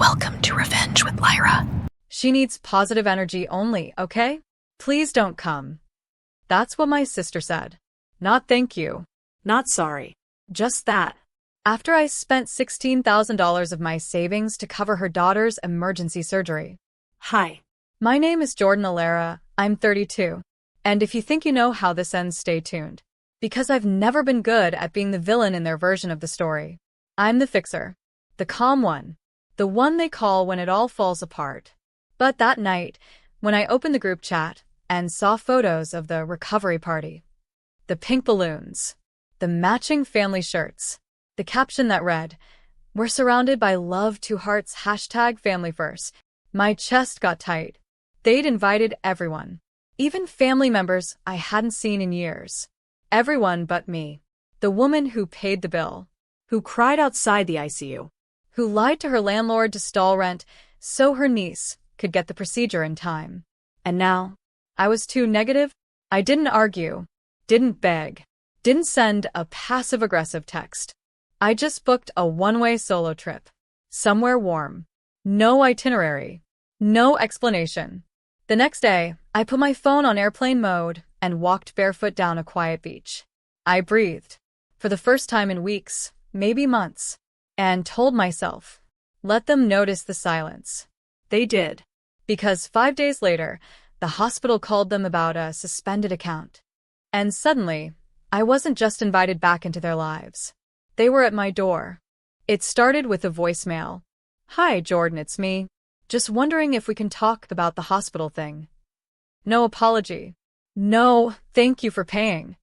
Welcome to Revenge with Lyra. She needs positive energy only, okay? Please don't come. That's what my sister said. Not thank you. Not sorry. Just that. After I spent $16,000 of my savings to cover her daughter's emergency surgery. Hi. My name is Jordan Alara. I'm 32. And if you think you know how this ends, stay tuned. Because I've never been good at being the villain in their version of the story. I'm the fixer. The calm one. The one they call when it all falls apart. But that night, when I opened the group chat and saw photos of the recovery party, the pink balloons, the matching family shirts, the caption that read, "We're surrounded by love to hearts #FamilyFirst," my chest got tight. They'd invited everyone, even family members I hadn't seen in years. Everyone but me. The woman who paid the bill, Who cried outside the ICU. who lied to her landlord to stall rent so her niece could get the procedure in time. And now, I was too negative. I didn't argue, didn't beg, didn't send a passive-aggressive text. I just booked a one-way solo trip. Somewhere warm. No itinerary. No explanation. The next day, I put my phone on airplane mode and walked barefoot down a quiet beach. I breathed. For the first time in weeks, maybe months. And told myself, let them notice the silence. They did. Because 5 days later, the hospital called them about a suspended account. And suddenly, I wasn't just invited back into their lives. They were at my door. It started with a voicemail. "Hi, Jordan, it's me. Just wondering if we can talk about the hospital thing." No apology. No, thank you for paying.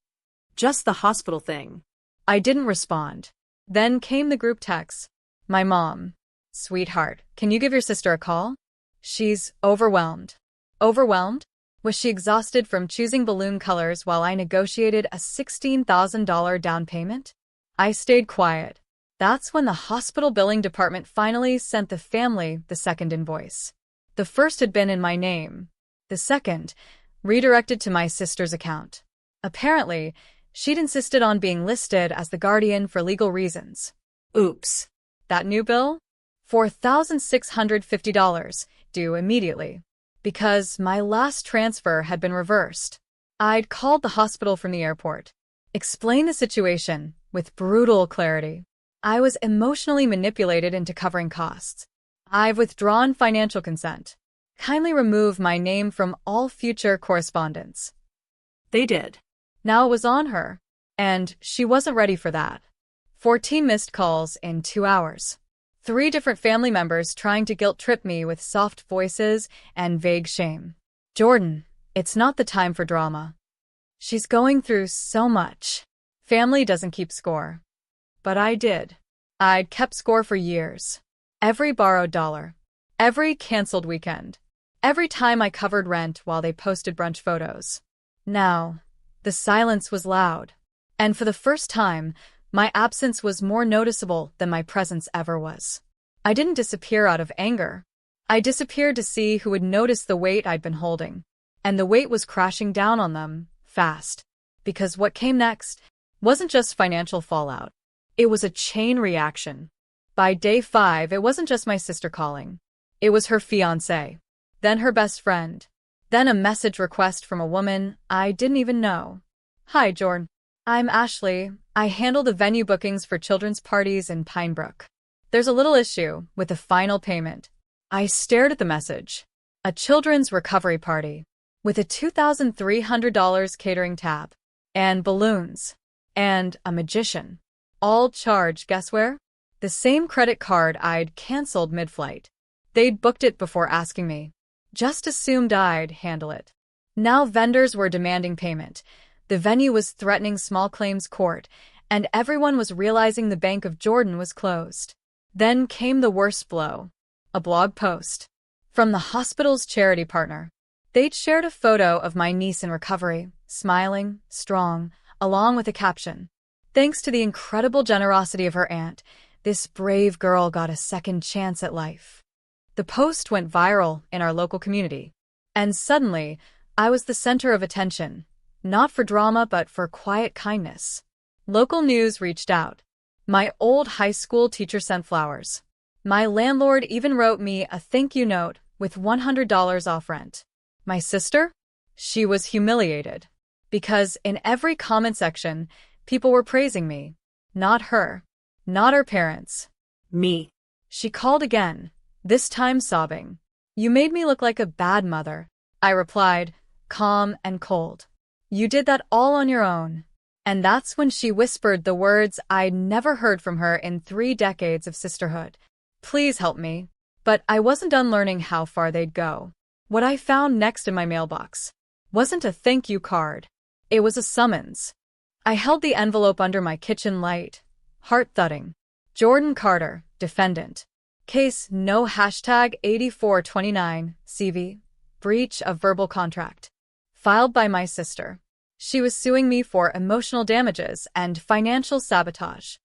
Just the hospital thing. I didn't respond. Then came the group text. My mom. "Sweetheart, can you give your sister a call? She's overwhelmed." Overwhelmed? Was she exhausted from choosing balloon colors while I negotiated a $16,000 down payment? I stayed quiet. That's when the hospital billing department finally sent the family the second invoice. The first had been in my name. The second, redirected to my sister's account. Apparently, she'd insisted on being listed as the guardian for legal reasons. Oops. That new bill? $4,650, due immediately. Because my last transfer had been reversed. I'd called the hospital from the airport. Explained the situation with brutal clarity. I was emotionally manipulated into covering costs. I've withdrawn financial consent. Kindly remove my name from all future correspondence. They did. Now it was on her, and she wasn't ready for that. 14 missed calls in 2 hours. 3 different family members trying to guilt-trip me with soft voices and vague shame. "Jordan, it's not the time for drama. She's going through so much." Family doesn't keep score. But I did. I'd kept score for years. Every borrowed dollar. Every canceled weekend. Every time I covered rent while they posted brunch photos. Now, the silence was loud. And for the first time, my absence was more noticeable than my presence ever was. I didn't disappear out of anger. I disappeared to see who would notice the weight I'd been holding. And the weight was crashing down on them, fast. Because what came next wasn't just financial fallout. It was a chain reaction. By day 5, it wasn't just my sister calling. It was her fiancé. Then her best friend. Then a message request from a woman I didn't even know. "Hi, Jordan. I'm Ashley. I handle the venue bookings for children's parties in Pinebrook. There's a little issue with the final payment." I stared at the message. A children's recovery party. With a $2,300 catering tab. And balloons. And a magician. All charged, guess where? The same credit card I'd canceled mid-flight. They'd booked it before asking me. Just assumed I'd handle it. Now vendors were demanding payment. The venue was threatening small claims court, and everyone was realizing the Bank of Jordan was closed. Then came the worst blow. A blog post. From the hospital's charity partner. They'd shared a photo of my niece in recovery, smiling, strong, along with a caption. "Thanks to the incredible generosity of her aunt, this brave girl got a second chance at life." The post went viral in our local community. And suddenly, I was the center of attention. Not for drama, but for quiet kindness. Local news reached out. My old high school teacher sent flowers. My landlord even wrote me a thank you note with $100 off rent. My sister? She was humiliated. Because in every comment section, people were praising me. Not her. Not her parents. Me. She called again, this time sobbing. You made me look like a bad mother, I replied, calm and cold. You did that all on your own. And that's when she whispered the words I'd never heard from her in 3 decades of sisterhood. Please help me. But I wasn't done learning how far they'd go. What I found next in my mailbox wasn't a thank you card. It was a summons. I held the envelope under my kitchen light, heart thudding. Jordan Carter, defendant. Case no #8429 CV. Breach of verbal contract. Filed by my sister. She was suing me for emotional damages and financial sabotage,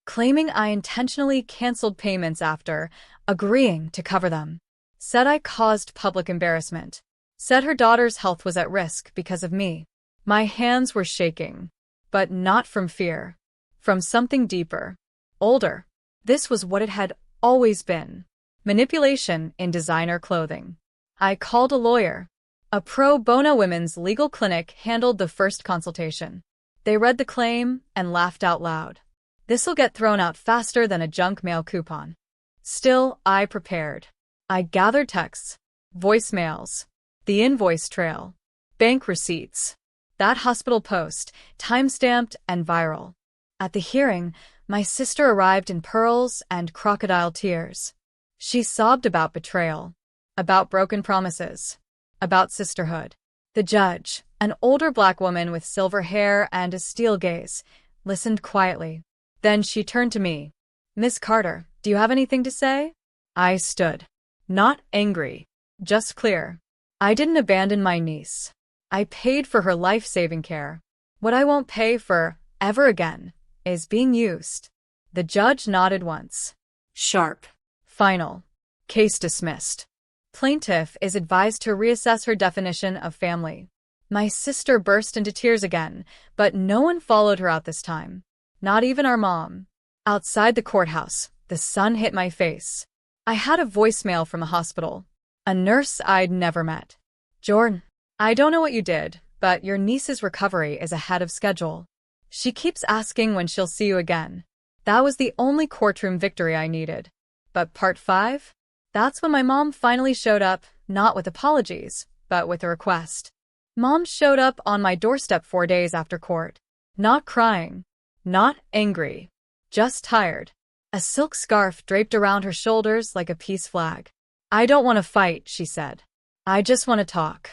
claiming I intentionally canceled payments after agreeing to cover them. Said I caused public embarrassment. Said her daughter's health was at risk because of me. My hands were shaking, but not from fear. From something deeper. Older. This was what it had always been. Manipulation in designer clothing. I called a lawyer. A pro bono women's legal clinic handled the first consultation. They read the claim and laughed out loud. This'll get thrown out faster than a junk mail coupon. Still, I prepared. I gathered texts, voicemails, the invoice trail, bank receipts, that hospital post, time-stamped and viral. At the hearing, my sister arrived in pearls and crocodile tears. She sobbed about betrayal, about broken promises, about sisterhood. The judge, an older black woman with silver hair and a steel gaze, listened quietly. Then she turned to me. Miss Carter, do you have anything to say? I stood. Not angry, just clear. I didn't abandon my niece. I paid for her life-saving care. What I won't pay for, ever again, is being used. The judge nodded once. Sharp. Final. Case dismissed. Plaintiff is advised to reassess her definition of family. My sister burst into tears again, but no one followed her out this time. Not even our mom. Outside the courthouse, the sun hit my face. I had a voicemail from a hospital. A nurse I'd never met. Jordan, I don't know what you did, but your niece's recovery is ahead of schedule. She keeps asking when she'll see you again. That was the only courtroom victory I needed. But part 5? That's when my mom finally showed up, not with apologies, but with a request. Mom showed up on my doorstep 4 days after court. Not crying. Not angry. Just tired. A silk scarf draped around her shoulders like a peace flag. I don't want to fight, she said. I just want to talk.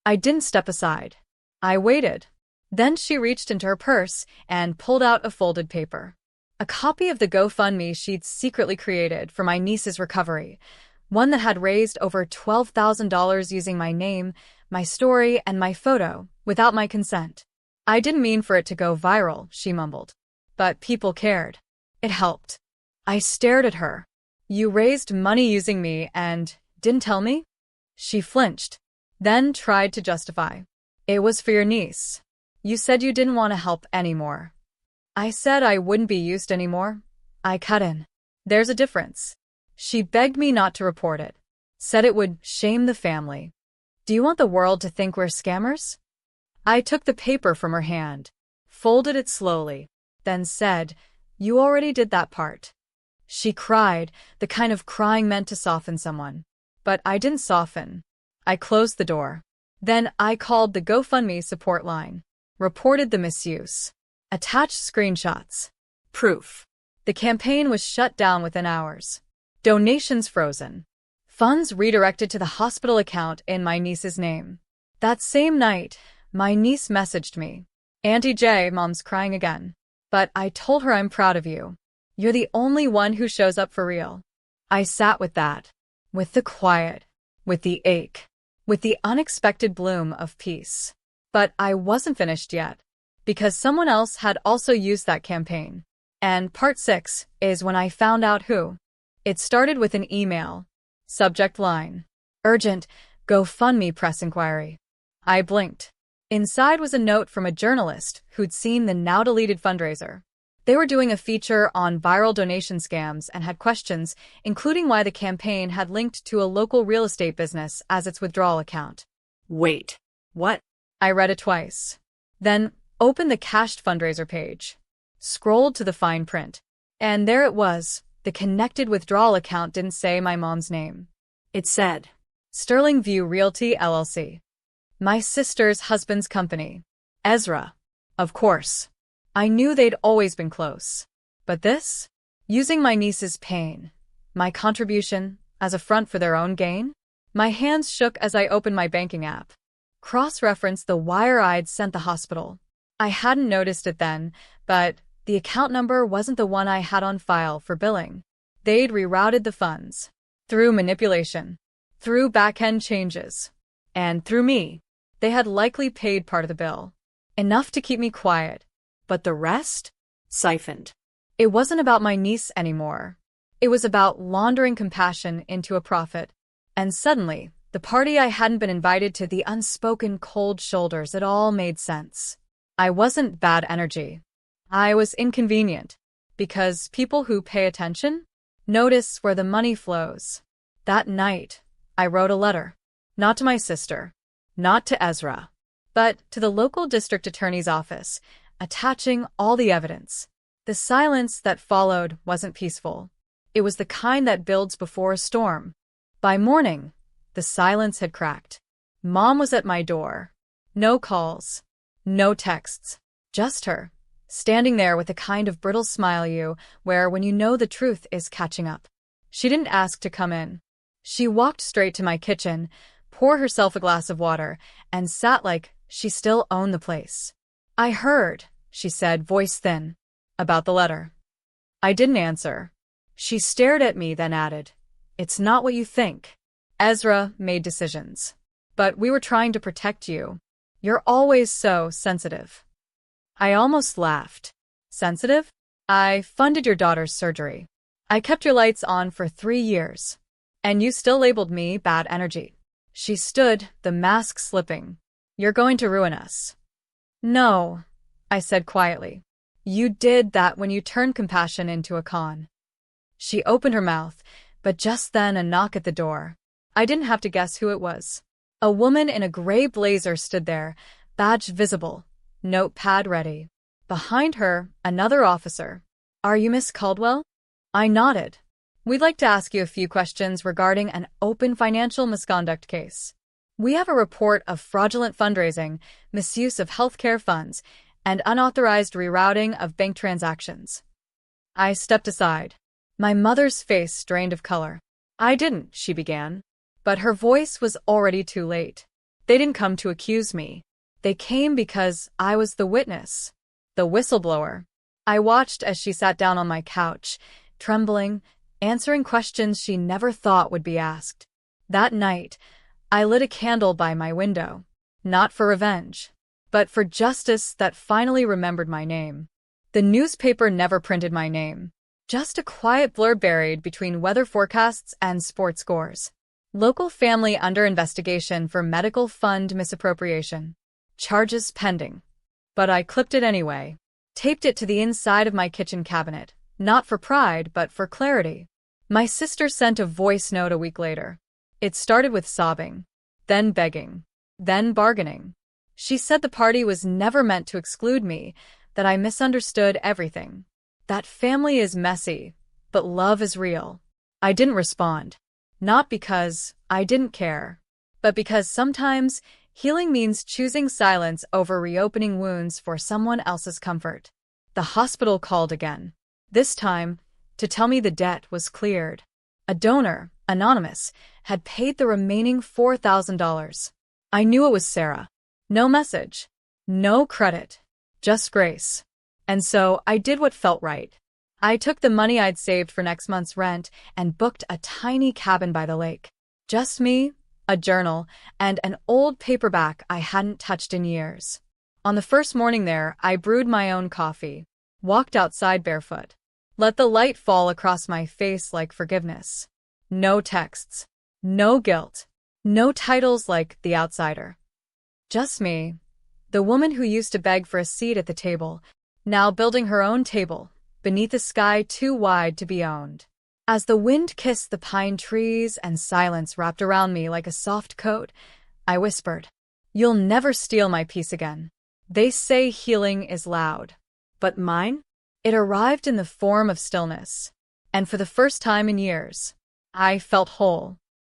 I didn't step aside. I waited. Then she reached into her purse and pulled out a folded paper. A copy of the GoFundMe she'd secretly created for my niece's recovery, one that had raised over $12,000 using my name, my story, and my photo, without my consent. I didn't mean for it to go viral, she mumbled. But people cared. It helped. I stared at her. You raised money using me and didn't tell me? She flinched, then tried to justify. It was for your niece. You said you didn't want to help anymore. I said I wouldn't be used anymore. I cut in. There's a difference. She begged me not to report it. Said it would shame the family. Do you want the world to think we're scammers? I took the paper from her hand, folded it slowly, then said, You already did that part. She cried, the kind of crying meant to soften someone. But I didn't soften. I closed the door. Then I called the GoFundMe support line, reported the misuse, attached screenshots. Proof. The campaign was shut down within hours. Donations frozen. Funds redirected to the hospital account in my niece's name. That same night, my niece messaged me. Auntie J, Mom's crying again. But I told her I'm proud of you. You're the only one who shows up for real. I sat with that. With the quiet. With the ache. With the unexpected bloom of peace. But I wasn't finished yet. Because someone else had also used that campaign. And part 6 is when I found out who. It started with an email. Subject line. Urgent, GoFundMe press inquiry. I blinked. Inside was a note from a journalist who'd seen the now-deleted fundraiser. They were doing a feature on viral donation scams and had questions, including why the campaign had linked to a local real estate business as its withdrawal account. Wait, what? I read it twice. Then opened the cached fundraiser page. Scrolled to the fine print. And there it was. The connected withdrawal account didn't say my mom's name. It said, Sterling View Realty, LLC. My sister's husband's company. Ezra. Of course. I knew they'd always been close. But this? Using my niece's pain. My contribution as a front for their own gain? My hands shook as I opened my banking app. Cross-referenced the wire I'd sent the hospital. I hadn't noticed it then, but the account number wasn't the one I had on file for billing. They'd rerouted the funds. Through manipulation. Through back-end changes. And through me. They had likely paid part of the bill. Enough to keep me quiet. But the rest? siphoned. It wasn't about my niece anymore. It was about laundering compassion into a profit. And suddenly, the party I hadn't been invited to, the unspoken cold shoulders, it all made sense. I wasn't bad energy. I was inconvenient. Because people who pay attention notice where the money flows. That night, I wrote a letter. Not to my sister. Not to Ezra. But to the local district attorney's office, attaching all the evidence. The silence that followed wasn't peaceful. It was the kind that builds before a storm. By morning, the silence had cracked. Mom was at my door. No calls. No texts. Just her. Standing there with the kind of brittle smile you wear when you know the truth is catching up. She didn't ask to come in. She walked straight to my kitchen, poured herself a glass of water, and sat like she still owned the place. "I heard," she said, voice thin, "about the letter." I didn't answer. She stared at me, then added, "It's not what you think. Ezra made decisions. But we were trying to protect you. You're always so sensitive." I almost laughed. Sensitive? I funded your daughter's surgery. I kept your lights on for 3 years. And you still labeled me bad energy. She stood, the mask slipping. "You're going to ruin us." "No," I said quietly. "You did that when you turned compassion into a con." She opened her mouth, but just then a knock at the door. I didn't have to guess who it was. A woman in a gray blazer stood there, badge visible, notepad ready. Behind her, another officer. "Are you Miss Caldwell?" I nodded. "We'd like to ask you a few questions regarding an open financial misconduct case. We have a report of fraudulent fundraising, misuse of healthcare funds, and unauthorized rerouting of bank transactions." I stepped aside. My mother's face drained of color. "I didn't," she began. But her voice was already too late. "They didn't come to accuse me. They came because I was the witness. The whistleblower." I watched as she sat down on my couch, trembling, answering questions she never thought would be asked. That night, I lit a candle by my window. Not for revenge, but for justice that finally remembered my name. The newspaper never printed my name. Just a quiet blurb buried between weather forecasts and sports scores. "Local family under investigation for medical fund misappropriation. Charges pending." But I clipped it anyway. Taped it to the inside of my kitchen cabinet. Not for pride, but for clarity. My sister sent a voice note a week later. It started with sobbing, then begging, then bargaining. She said the party was never meant to exclude me, that I misunderstood everything. That family is messy, but love is real. I didn't respond. Not because I didn't care, but because sometimes healing means choosing silence over reopening wounds for someone else's comfort. The hospital called again. This time, to tell me the debt was cleared. A donor, anonymous, had paid the remaining $4,000. I knew it was Sarah. No message. No credit. Just grace. And so I did what felt right. I took the money I'd saved for next month's rent and booked a tiny cabin by the lake. Just me, a journal, and an old paperback I hadn't touched in years. On the first morning there, I brewed my own coffee, walked outside barefoot, let the light fall across my face like forgiveness. No texts, no guilt, no titles like The Outsider. Just me, the woman who used to beg for a seat at the table, now building her own table, beneath a sky too wide to be owned. As the wind kissed the pine trees and silence wrapped around me like a soft coat, I whispered, "You'll never steal my peace again." They say healing is loud. But mine? It arrived in the form of stillness. And for the first time in years, I felt whole.